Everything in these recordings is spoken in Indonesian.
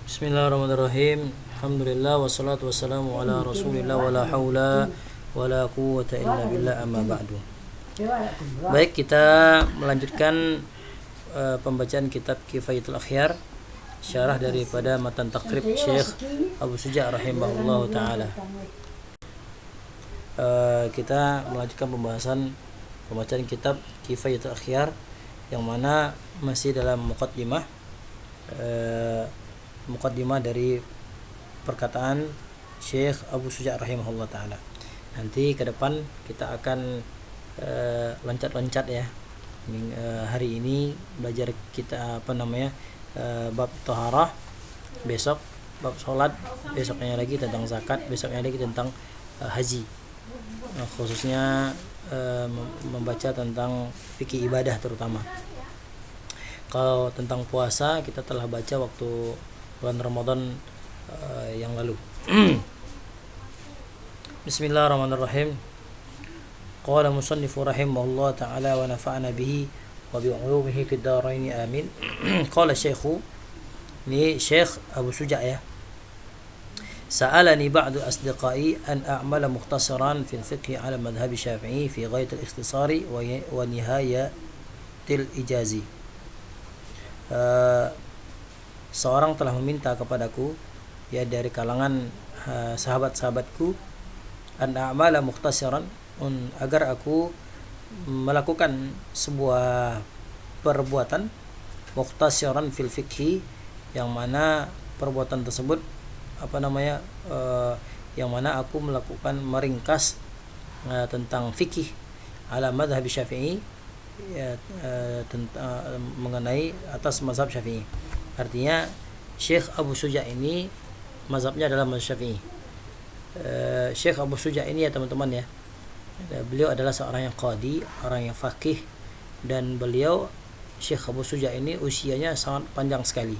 Bismillahirrahmanirrahim. Alhamdulillah wassalatu wassalamu ala Rasulillah wala haula wala quwwata illa billah amma ba'du. Baik, kita melanjutkan pembacaan kitab Kifayatul Akhyar, syarah daripada matan takrib Syekh Abu Suja' rahimahullahu taala. Kita melanjutkan pembacaan kitab Kifayatul Akhyar yang mana masih dalam muqaddimah dari perkataan Syekh Abu Suja' rahimahullah taala. Nanti ke depan kita akan loncat-loncat ya. Hari ini belajar kita bab taharah, besok bab sholat, besoknya lagi tentang zakat, besoknya lagi tentang haji. Khususnya membaca tentang fikih ibadah terutama. Kalau tentang puasa kita telah baca waktu bulan Ramadan yang lalu. Bismillahirrahmanirrahim. Qala musannifu rahimahullah ta'ala wa nafa'ana bihi wa bi'ulumihi fid dharain amin. Qala syekhu, ini Syekh Abu Suja' ya. Sa'alani ba'du asdiqai an a'mala mukhtasaran fil fiqh ala madhhab Syafi'i fi ghayat al-ikhtisari wa nihayatil ijazi. Seorang telah meminta kepadaku ya dari kalangan sahabat-sahabatku an a'mala mukhtasaran, agar aku melakukan sebuah perbuatan mukhtasaran fil fiqhi, yang mana perbuatan tersebut yang mana aku melakukan meringkas tentang fikih ala madhhab Syafi'i, ya, mengenai atas mazhab Syafi'i. Artinya Syekh Abu Suja' ini mazhabnya adalah mazhab Syafi'i. Syekh Abu Suja' ini ya teman-teman ya, beliau adalah seorang yang qadi, orang yang faqih, dan beliau Syekh Abu Suja' ini usianya sangat panjang sekali.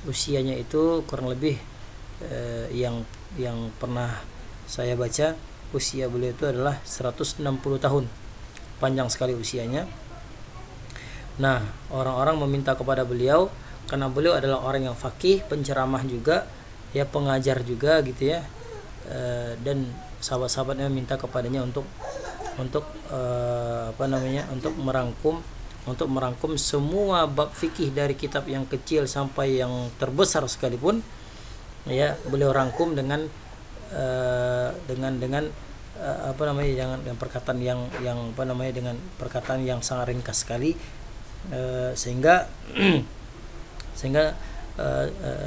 Usianya itu kurang lebih yang pernah saya baca, usia beliau itu adalah 160 tahun. Panjang sekali usianya. Nah, orang-orang meminta kepada beliau karena beliau adalah orang yang faqih, penceramah juga, ya pengajar juga gitu ya. Dan sahabat-sahabatnya minta kepadanya untuk merangkum semua bab fikih dari kitab yang kecil sampai yang terbesar sekalipun, ya beliau rangkum dengan dengan perkataan dengan perkataan yang sangat ringkas sekali, sehingga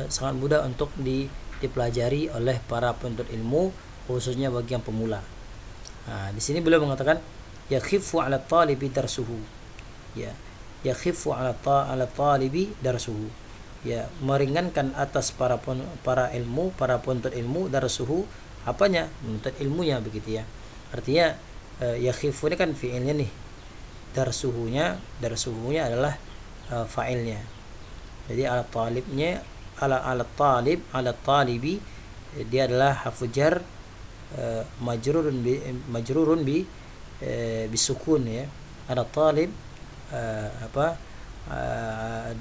sangat mudah untuk dipelajari oleh para penuntut ilmu, khususnya bagi yang pemula. Nah, di sini beliau mengatakan yakhifu 'ala talibi darsuhu. Ya, yakhifu 'ala talibi darsuhu. Ya, meringankan atas para ilmu, para penuntut ilmu, darsuhu, apanya? Menuntut ilmunya, begitu ya. Artinya yakhifu ini kan fi'ilnya nih. Darsuhunya adalah fa'ilnya. Jadi ala talibnya, ala talibi, dia adalah harfu jar majrurun bisukun ya. Ala talib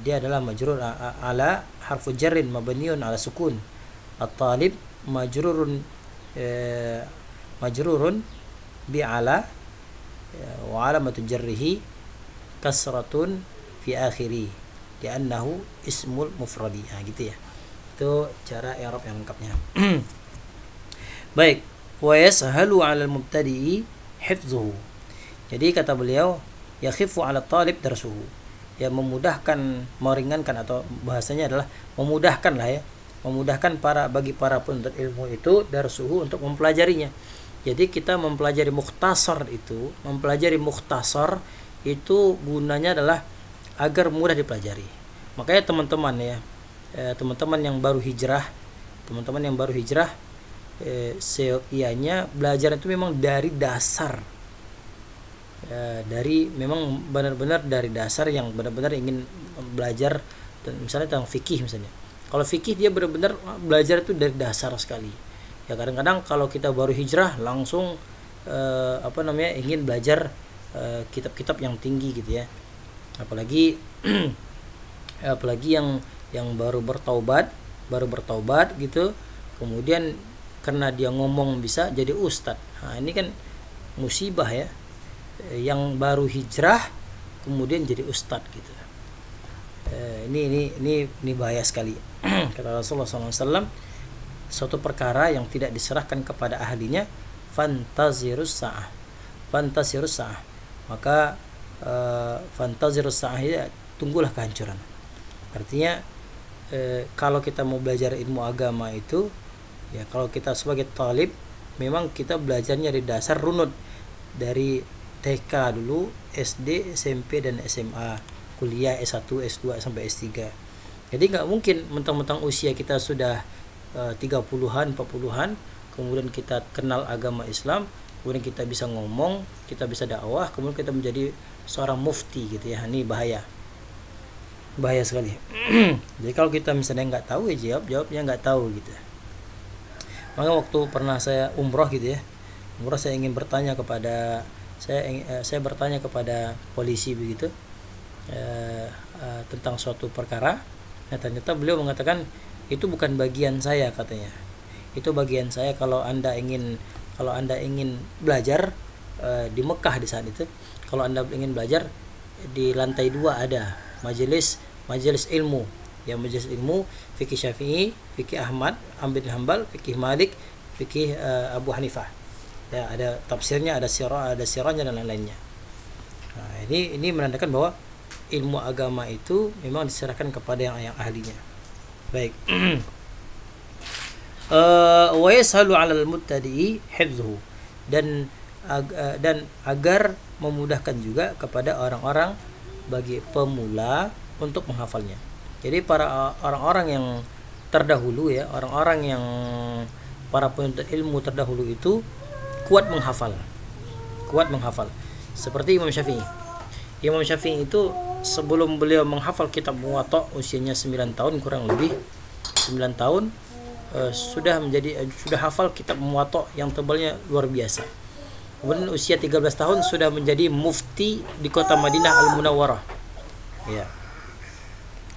dia adalah majrur ala harfu jarrin mabniun ala sukun. At-talib majrurun bi ala wa alamatu jarrihi kasratun fi akhiri li'annahu ismul mufradi. Gitu ya. Itu cara i'rab yang lengkapnya. Baik, wa yashalu 'alal mubtadi'i hifdzuhu. Jadi kata beliau yakhifu 'ala talib darsuhu. Ya, memudahkan, meringankan, atau bahasanya adalah memudahkan lah ya. Memudahkan bagi para penuntut ilmu itu darsuhu, untuk mempelajarinya. Jadi kita mempelajari mukhtasar itu gunanya adalah agar mudah dipelajari. Makanya teman-teman yang baru hijrah, seyogyanya belajar itu memang dari dasar. Memang benar-benar dari dasar, yang benar-benar ingin belajar misalnya tentang fikih misalnya. Kalau fikih dia benar-benar belajar itu dari dasar sekali. Ya, kadang-kadang kalau kita baru hijrah langsung ingin belajar kitab-kitab yang tinggi gitu ya. Apalagi apalagi yang baru bertaubat gitu, kemudian karena dia ngomong bisa jadi ustadz. Nah, ini kan musibah ya, yang baru hijrah kemudian jadi ustadz gitu. Ini bahaya sekali. Kata Rasulullah SAW, suatu perkara yang tidak diserahkan kepada ahlinya, fantazirus sa'ah, maka fantazirus sa'ah ya, tunggulah kehancuran. Artinya kalau kita mau belajar ilmu agama itu ya, kalau kita sebagai talib memang kita belajarnya dari dasar runut, dari TK dulu, SD, SMP dan SMA, kuliah S1, S2 sampai S3. Jadi nggak mungkin mentang-mentang usia kita sudah 30-an, 40-an, kemudian kita kenal agama Islam, kemudian kita bisa ngomong, kita bisa dakwah, kemudian kita menjadi seorang mufti gitu ya. Ini bahaya sekali. Jadi kalau kita misalnya nggak tahu ya jawabnya nggak tahu gitu. Maka waktu pernah saya umroh gitu ya, saya ingin bertanya kepada saya bertanya kepada polisi begitu, tentang suatu perkara. Nah, ternyata beliau mengatakan itu bukan bagian saya katanya. Itu bagian saya kalau Anda ingin belajar di Mekah di saat itu, kalau Anda ingin belajar di lantai 2 ada majelis ilmu, ya majelis ilmu fikih Syafi'i, fikih Ahmad bin Hanbal, fikih Malik, fikih Abu Hanifah. Ya, ada tafsirnya, ada sirahnya dan lain-lainnya. Nah, ini menandakan bahwa ilmu agama itu memang diserahkan kepada yang ahlinya. Baik. Wa yashalu 'alal mubtadi'i hifdzuhu, dan agar memudahkan juga kepada orang-orang bagi pemula untuk menghafalnya. Jadi para orang-orang yang terdahulu ya, orang-orang yang para penuntut ilmu terdahulu itu kuat menghafal. Seperti Imam Syafi'i itu sebelum beliau menghafal kitab Muwatta usianya 9 tahun kurang lebih 9 tahun sudah hafal kitab Muwatta yang tebalnya luar biasa. Kemudian usia 13 tahun sudah menjadi mufti di kota Madinah Al-Munawwarah. Ya.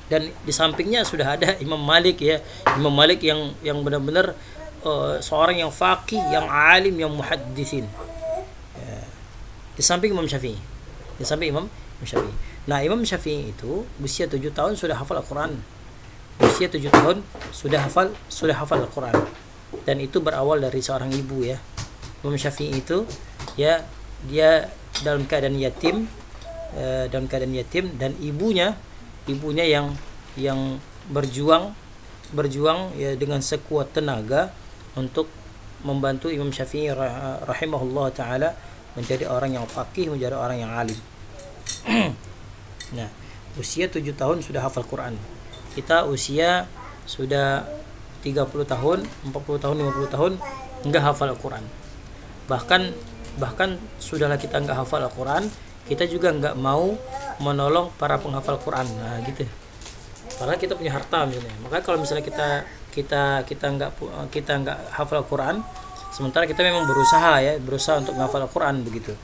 Dan di sampingnya sudah ada Imam Malik ya. Imam Malik yang benar-benar seorang yang faqih, yang alim, yang muhaddisin. Ya. Di samping Imam Syafi'i. Nah, Imam Syafi'i itu usia 7 tahun sudah hafal Al-Qur'an. Usia 7 tahun sudah hafal Al-Qur'an. Dan itu berawal dari seorang ibu ya. Imam Syafi'i itu ya, dia dalam keadaan yatim dan ibunya yang berjuang ya dengan sekuat tenaga untuk membantu Imam Syafi'i rahimahullah taala menjadi orang yang faqih, menjadi orang yang alim. Nah, usia 7 tahun sudah hafal Quran. Kita usia sudah 30 tahun, 40 tahun, 50 tahun enggak hafal Al-Quran. Bahkan sudahlah kita enggak hafal Al-Quran, kita juga enggak mau menolong para penghafal Quran. Nah, gitu. Karena kita punya harta misalnya. Maka kalau misalnya kita enggak hafal Al-Quran, sementara kita memang berusaha untuk menghafal Al-Quran begitu.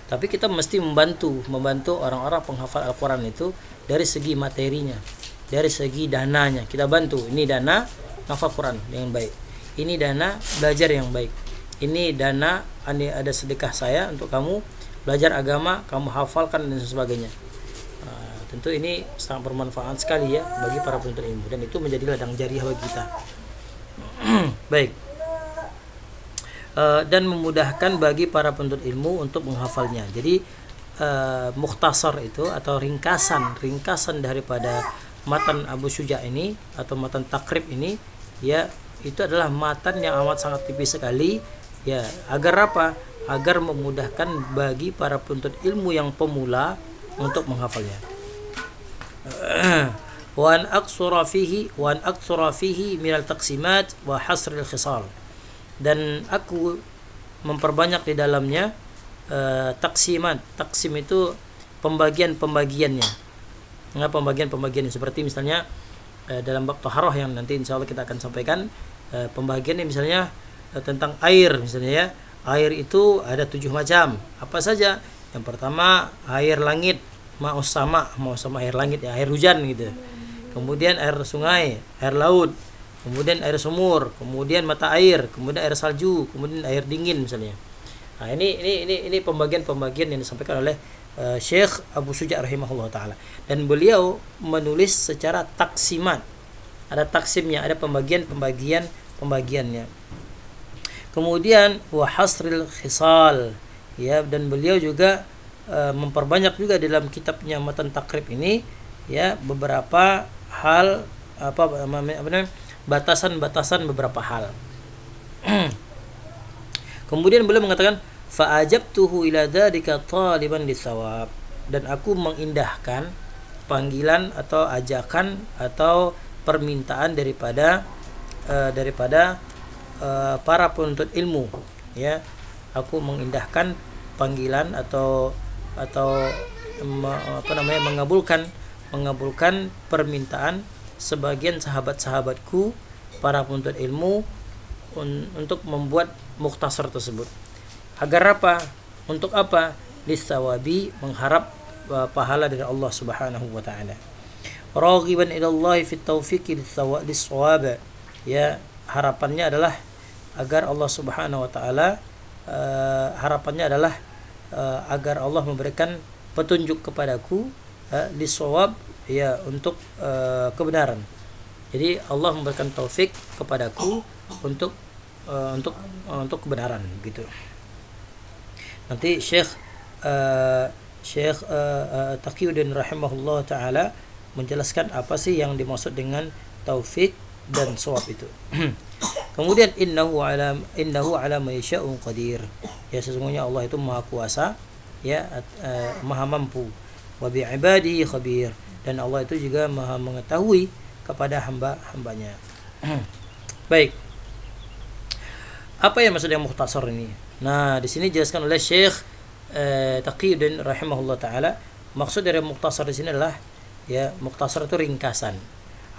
Tapi kita mesti membantu orang-orang penghafal Al-Quran itu dari segi materinya, dari segi dananya. Kita bantu, ini dana hafal Quran dengan baik, ini dana belajar yang baik, ini dana ada sedekah saya untuk kamu belajar agama, kamu hafalkan dan sebagainya. Tentu ini sangat bermanfaat sekali ya bagi para penuntut ilmu, dan itu menjadi ladang jariah bagi kita. Baik. Dan memudahkan bagi para penuntut ilmu untuk menghafalnya. Jadi mukhtasar itu atau ringkasan daripada matan Abu Syuja ini atau matan takrib ini ya, itu adalah matan yang amat sangat tipis sekali ya. Agar apa? Agar memudahkan bagi para penuntut ilmu yang pemula untuk menghafalnya. Wa an aqsura fihi min al-taqsimat wa hasr al-khisal. Dan aku memperbanyak di dalamnya taksimat. Taksim itu pembagiannya. Nah, pembagian seperti misalnya dalam bab taharah yang nanti insyaallah kita akan sampaikan, pembagiannya misalnya tentang air misalnya ya. Air itu ada 7 macam. Apa saja? Yang pertama air langit, Ma'us sama air langit ya, air hujan gitu. Kemudian air sungai, air laut, kemudian air sumur, kemudian mata air, kemudian air salju, kemudian air dingin misalnya. Nah, ini pembagian yang disampaikan oleh Syekh Abu Suja rahimahullah taala, dan beliau menulis secara taksimat. Ada taksimnya, ada pembagiannya. Kemudian wa hasril khisal, ya, dan beliau juga memperbanyak juga dalam kitabnya Matan Takrib ini, ya, beberapa hal apa namanya batasan-batasan beberapa hal. Kemudian beliau mengatakan fa ajabtuhu ila dzalika taliban lisawab, dan aku mengindahkan panggilan atau ajakan atau permintaan daripada para penuntut ilmu, ya. Aku mengindahkan panggilan atau mengabulkan permintaan sebagian sahabat-sahabatku para penuntut ilmu untuk membuat mukhtasar tersebut. Agar apa? Untuk apa? Lisawabi, mengharap pahala dari Allah Subhanahu wa taala. Raghiban ila Allah fi taufiqi lis-shawab. Ya, harapannya adalah agar Allah Subhanahu wa taala agar Allah memberikan petunjuk kepadaku lis-shawab, ya, untuk kebenaran. Jadi Allah memberikan taufik kepadaku untuk kebenaran gitu. Nanti Syekh Taqiyuddin rahimahullah taala menjelaskan apa sih yang dimaksud dengan taufik dan shawab itu. Kemudian innahu ala ma yasha'u qadir. Ya, sesungguhnya Allah itu maha kuasa, ya, maha mampu. Wa bi ibadihi khabir, dan Allah itu juga maha mengetahui kepada hamba-hambanya. Baik. Apa yang maksud yang mukhtasar ini? Nah, di sini dijelaskan oleh Syekh Taqiyuddin rahimahullah taala, maksud dari mukhtasar di sini adalah, ya, mukhtasar itu ringkasan.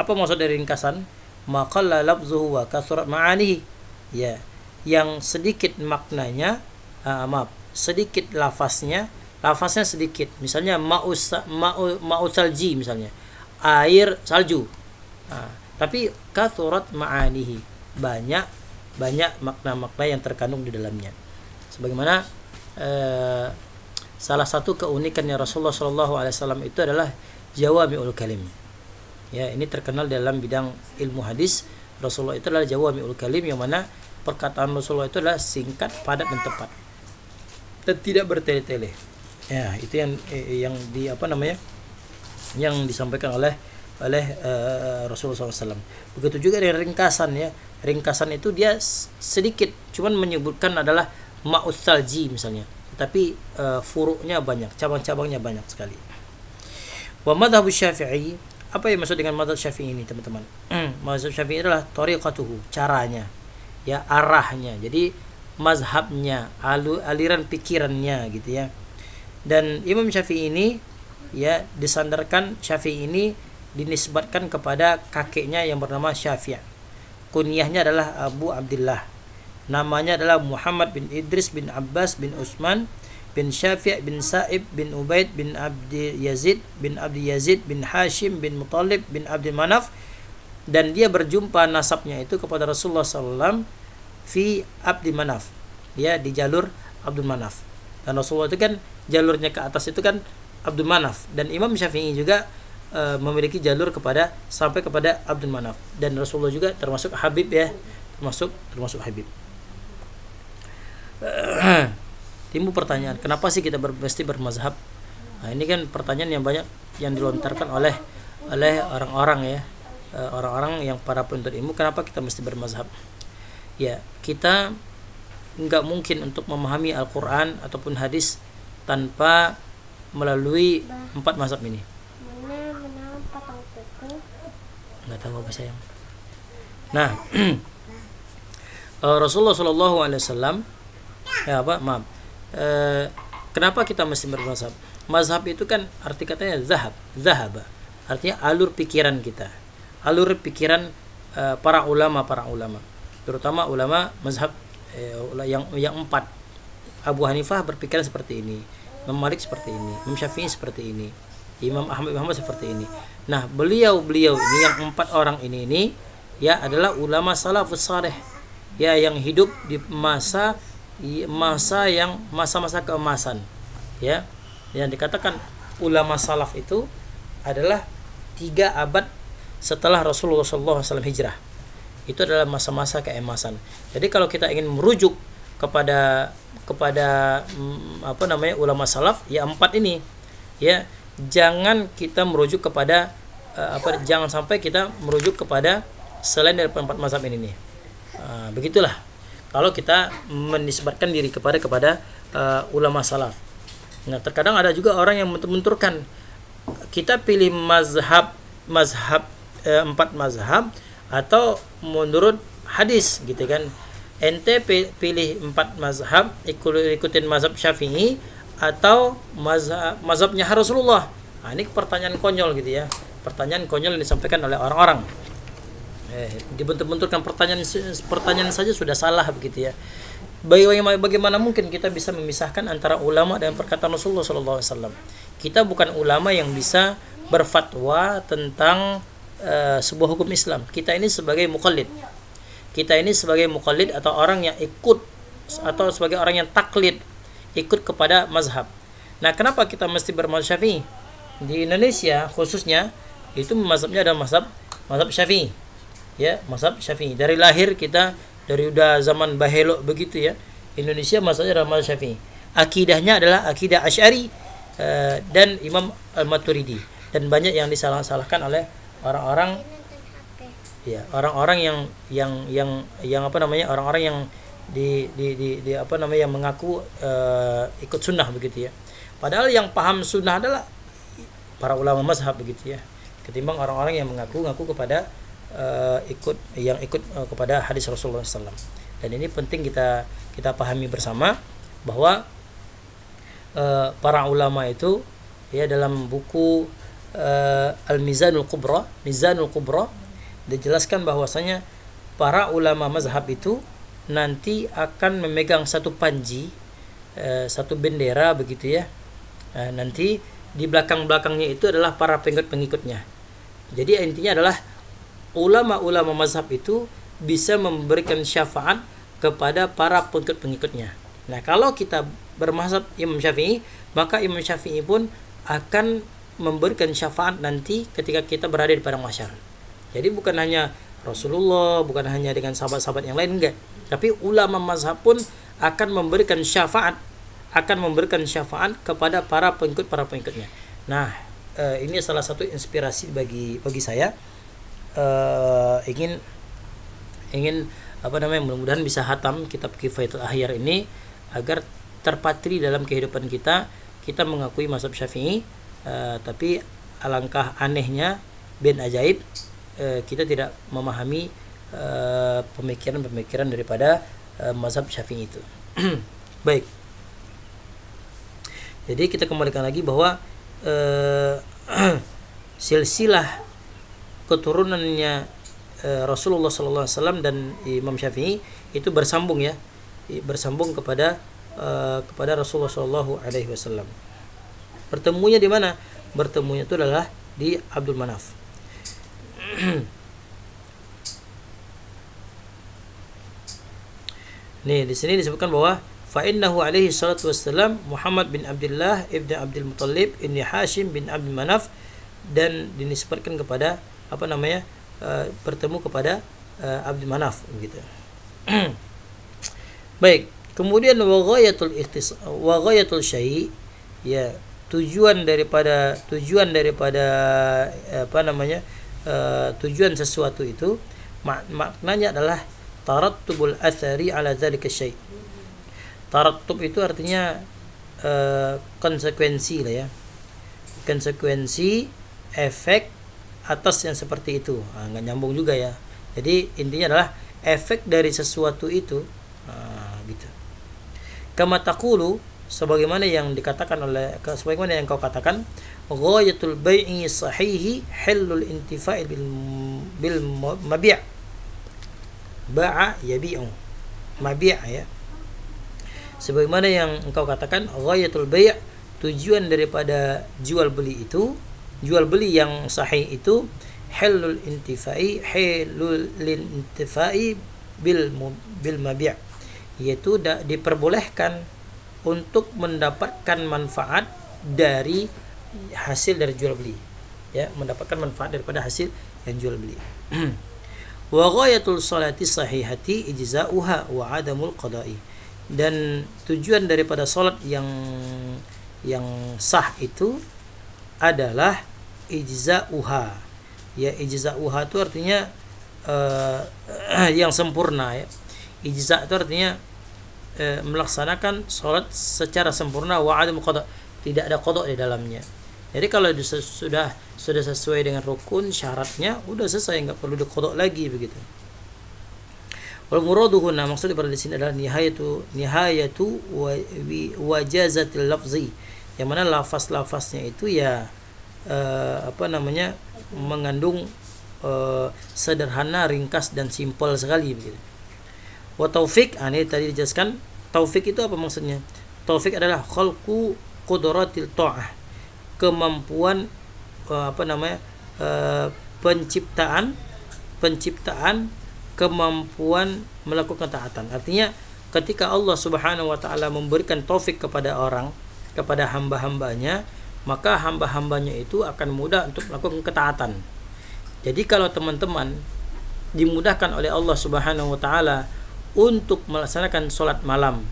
Apa maksud dari ringkasan? Maqalla lafzuhu wa kathurat ma'anihi, ya, yang sedikit maknanya, sedikit lafaznya sedikit. Misalnya ma'u salji, misalnya air salju. Tapi kathurat ma'anihi, banyak makna-makna yang terkandung di dalamnya. Sebagaimana salah satu keunikannya Rasulullah SAW itu adalah jawami'ul kalim. Ya, ini terkenal dalam bidang ilmu hadis. Rasulullah itu adalah jawami'ul kalim, yang mana perkataan Rasulullah itu adalah singkat, padat, dan tepat, dan tidak bertele-tele. Ya, itu yang disampaikan oleh Rasulullah SAW. Begitu juga dengan ringkasan, ya. Ringkasan itu dia sedikit, cuman menyebutkan adalah ma'us salji misalnya, tapi furu'nya banyak, cabang-cabangnya banyak sekali. Wa madhhabu Syafi'i, apa yang maksud dengan mazhab Syafi'i ini, teman-teman? Mazhab Syafi'i adalah tariqatuhu, caranya, ya, arahnya. Jadi mazhabnya, aliran pikirannya gitu, ya. Dan Imam Syafi'i ini, ya, Syafi'i ini dinisbatkan kepada kakeknya yang bernama Syafi'. Kunyahnya adalah Abu Abdullah. Namanya adalah Muhammad bin Idris bin Abbas bin Utsman bin Syafi' bin Sa'ib bin Ubaid bin Abdi Yazid bin Hashim bin Muttalib bin Abdul Manaf, dan dia berjumpa nasabnya itu kepada Rasulullah SAW fi Abdi Manaf, ya, di jalur Abdul Manaf. Dan Rasulullah itu kan jalurnya ke atas itu kan Abdul Manaf, dan Imam Syafi'i juga memiliki jalur sampai kepada Abdul Manaf, dan Rasulullah juga termasuk Habib, ya, termasuk Habib. Timbul pertanyaan, kenapa sih kita mesti bermazhab? Nah, ini kan pertanyaan yang banyak yang dilontarkan oleh orang-orang, ya, orang-orang yang para penuntut ilmu. Kenapa kita mesti bermazhab? Ya, kita nggak mungkin untuk memahami Al-Quran ataupun hadis tanpa melalui 4 mazhab ini. Nggak tahu apa sayang. Nah, Rasulullah SAW, ya, kenapa kita mesti bermazhab? Mazhab itu kan arti katanya zahaba, artinya alur pikiran kita, alur pikiran para ulama, terutama ulama mazhab yang 4. Abu Hanifah berpikiran seperti ini, Imam Malik seperti ini, Imam Syafi'i seperti ini. Imam Ahmad bin Hanbal seperti ini. Nah, beliau ini yang 4 orang ini ya adalah ulama salafus saleh. Ya, yang hidup di masa-masa keemasan. Ya. Yang dikatakan ulama salaf itu adalah 3 abad setelah Rasulullah SAW hijrah. Itu adalah masa-masa keemasan. Jadi kalau kita ingin merujuk kepada ulama salaf, ya 4 ini. Ya, jangan kita merujuk kepada jangan sampai kita merujuk kepada selain dari 4 mazhab ini nih. Begitulah kalau kita menisbatkan diri kepada ulama salaf. Nah, terkadang ada juga orang yang membenturkan, kita pilih mazhab 4 mazhab atau menurut hadis gitu kan. Ente pilih 4 mazhab, ikutin mazhab Syafi'i atau mazhabnya Rasulullah. Ini pertanyaan konyol gitu ya. Pertanyaan konyol yang disampaikan oleh orang-orang. Dibentur-benturkan pertanyaan saja sudah salah begitu ya. Bagaimana mungkin kita bisa memisahkan antara ulama dan perkataan Rasulullah SAW? Kita bukan ulama yang bisa berfatwa tentang sebuah hukum Islam. Kita ini sebagai muqallid. Kita ini sebagai muqallid atau orang yang ikut, atau sebagai orang yang taklid, ikut kepada mazhab. Nah, kenapa kita mesti bermazhab Syafi'i? Di Indonesia khususnya itu mazhabnya adalah mazhab Syafi'i. Ya, mazhab Syafi'i. Dari lahir kita, dari udah zaman Bahelo begitu ya. Indonesia mazhabnya adalah mazhab Syafi'i. Akidahnya adalah akidah Asy'ari dan Imam Al-Maturidi, dan banyak yang disalah-salahkan oleh orang-orang ya, orang-orang yang orang-orang yang yang mengaku ikut sunnah begitu ya. Padahal yang paham sunnah adalah para ulama mazhab begitu ya, ketimbang orang-orang yang mengaku kepada ikut kepada hadis Rasulullah SAW. Dan ini penting kita pahami bersama bahwa para ulama itu ya, dalam buku Al-Mizanul Kubra dijelaskan bahwasanya para ulama mazhab itu nanti akan memegang satu panji, satu bendera begitu ya. Nanti di belakang-belakangnya itu adalah para pengikut-pengikutnya. Jadi intinya adalah ulama-ulama mazhab itu bisa memberikan syafaat kepada para pengikut-pengikutnya. Nah, kalau kita bermazhab Imam Syafi'i, maka Imam Syafi'i pun akan memberikan syafaat nanti ketika kita berada di padang mahsyar. Jadi bukan hanya Rasulullah, bukan hanya dengan sahabat-sahabat yang lain, enggak. Tapi ulama mazhab pun akan memberikan syafaat, kepada para pengikutnya. Nah, ini salah satu inspirasi bagi saya. Ingin mudah-mudahan bisa hatam kitab Kifayatul Ahyar ini, agar terpatri dalam kehidupan kita mengakui mazhab Syafi'i, tapi alangkah anehnya bin ajaib, kita tidak memahami pemikiran daripada mazhab Syafi'i itu. Baik. Jadi kita kembalikan lagi bahwa silsilah keturunannya Rasulullah SAW dan Imam Syafi'i itu bersambung ya, bersambung kepada Rasulullah SAW. Bertemunya di mana? Bertemunya itu adalah di Abdul Manaf. Nih, di sini disebutkan bahwa fa innahu alaihi salatu wassalam Muhammad bin Abdullah ibn Abdul Muttalib ibn Hashim bin Abdul Manaf, dan dinisbatkan kepada bertemu kepada Abdul Manaf gitu. Baik, kemudian wa ghayatul syai', ya, tujuan daripada tujuan sesuatu itu maknanya adalah tarattubul athari ala dzalika syai'. Tarattub itu artinya konsekuensi lah ya. Konsekuensi efek atas yang seperti itu. Enggak nyambung juga ya. Jadi intinya adalah efek dari sesuatu itu gitu. Kama taqulu, sebagaimana yang kau katakan, ghayatul bai'i sahihi halul intifa'i bil mabi'. Ba'a yabi'u. Mabi' ya. Sebagaimana yang engkau katakan, ghayatul bai', tujuan daripada jual beli yang sahih itu halul intifai bil mabi', yaitu diperbolehkan untuk mendapatkan manfaat dari hasil dari jual beli, ya, mendapatkan manfaat daripada hasil yang jual beli. Wa ghayatul salati sahihati ijza'uha wa adamul qada'i, dan tujuan daripada salat yang sah itu adalah ijza'uha. Ya, ijza'uha itu artinya yang sempurna, ya. Ijza' itu artinya melaksanakan salat secara sempurna, wa adamul qada', tidak ada qada' di dalamnya. Jadi kalau sudah sesuai dengan rukun syaratnya, udah selesai, nggak perlu diqada' lagi begitu. Wal muradu huna, maksudnya pada di sini adalah nihayatu wajazatil lafzi, yang mana lafaz-lafaznya itu ya mengandung sederhana, ringkas dan simpel sekali begitu. Wa taufik, ini tadi dijelaskan taufik itu apa maksudnya. Taufik adalah khalqu qudratil ta'ah, kemampuan penciptaan kemampuan melakukan taatan. Artinya ketika Allah Subhanahu wa taala memberikan taufik kepada hamba-hambanya, maka hamba-hambanya itu akan mudah untuk melakukan ketaatan. Jadi kalau teman-teman dimudahkan oleh Allah Subhanahu wa taala untuk melaksanakan sholat malam,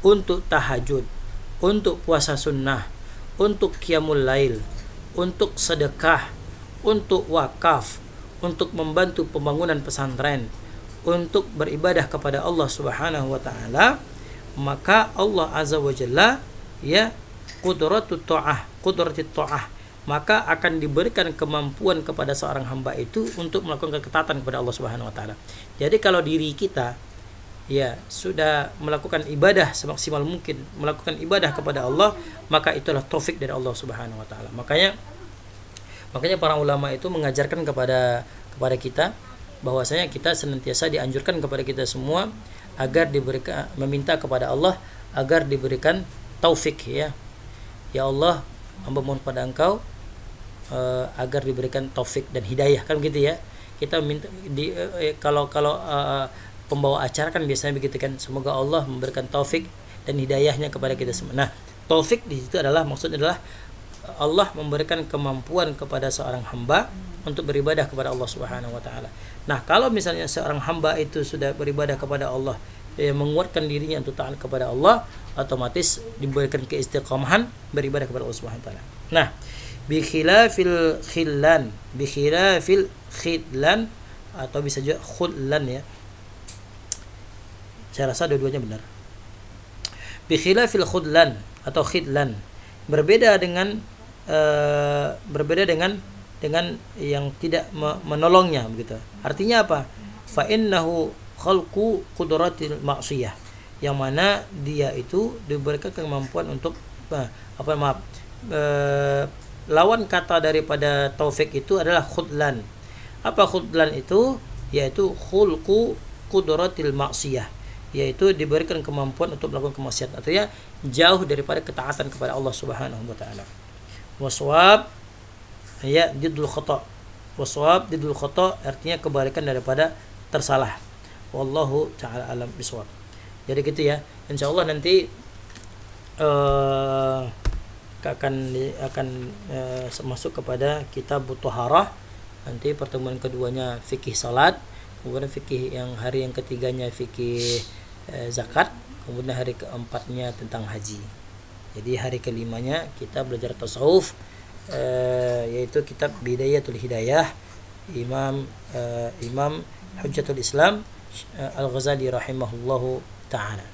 untuk tahajud, untuk puasa sunnah, untuk qiyamul lail, untuk sedekah, untuk wakaf, untuk membantu pembangunan pesantren, untuk beribadah kepada Allah Subhanahu wa taala, maka Allah Azza wa Jalla, ya, qudratut ta'ah, maka akan diberikan kemampuan kepada seorang hamba itu untuk melakukan ketaatan kepada Allah Subhanahu wa taala. Jadi kalau diri kita, ya, sudah melakukan ibadah semaksimal mungkin, melakukan ibadah kepada Allah, maka itulah taufik dari Allah Subhanahu wa taala. Makanya para ulama itu mengajarkan kepada kita bahwasanya kita senantiasa dianjurkan kepada kita semua agar diberikan, meminta kepada Allah agar diberikan taufik, ya. Ya Allah, hamba mohon pada Engkau agar diberikan taufik dan hidayah, kan gitu ya. Kita minta kalau pembawa acara kan biasanya begitu kan, semoga Allah memberikan taufik dan hidayahnya kepada kita semua. Nah, taufik di situ adalah maksudnya adalah Allah memberikan kemampuan kepada seorang hamba untuk beribadah kepada Allah Subhanahu wa taala. Nah, kalau misalnya seorang hamba itu sudah beribadah kepada Allah, menguatkan dirinya untuk taat kepada Allah, otomatis diberikan keistiqomahan beribadah kepada Allah Subhanahu wa taala. Nah, bi khilafil khidlan atau bisa juga khudlan, ya. Saya rasa dua-duanya benar. Bi khilafil khudlan atau khidlan, berbeda dengan yang tidak menolongnya begitu. Artinya apa? Fa innahu khalqu qudratil ma'siyah, yang mana dia itu diberikan kemampuan untuk lawan kata daripada taufik itu adalah khudlan. Apa khudlan itu? Yaitu khulqu qudratil ma'siyah, yaitu diberikan kemampuan untuk melakukan kemaksiatan, artinya jauh daripada ketaatan kepada Allah Subhanahu wa taala. Waswab, ya, diddul khata'. Waswab diddul khata' artinya kebalikan daripada tersalah. Wallahu taala alam bisawab. Jadi gitu ya. Insyaallah nanti akan masuk kepada kitab Thaharah. Nanti pertemuan keduanya fikih salat, kemudian fikih yang hari yang ketiganya fikih zakat, kemudian hari keempatnya tentang haji. Jadi hari kelimanya kita belajar tasawuf, yaitu kitab Bidayatul Hidayah Imam Hujjatul Islam Al-Ghazali rahimahullahu ta'ala.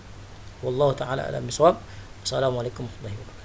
Wallahu ta'ala alam bisawab. Assalamualaikum warahmatullahi wabarakatuh.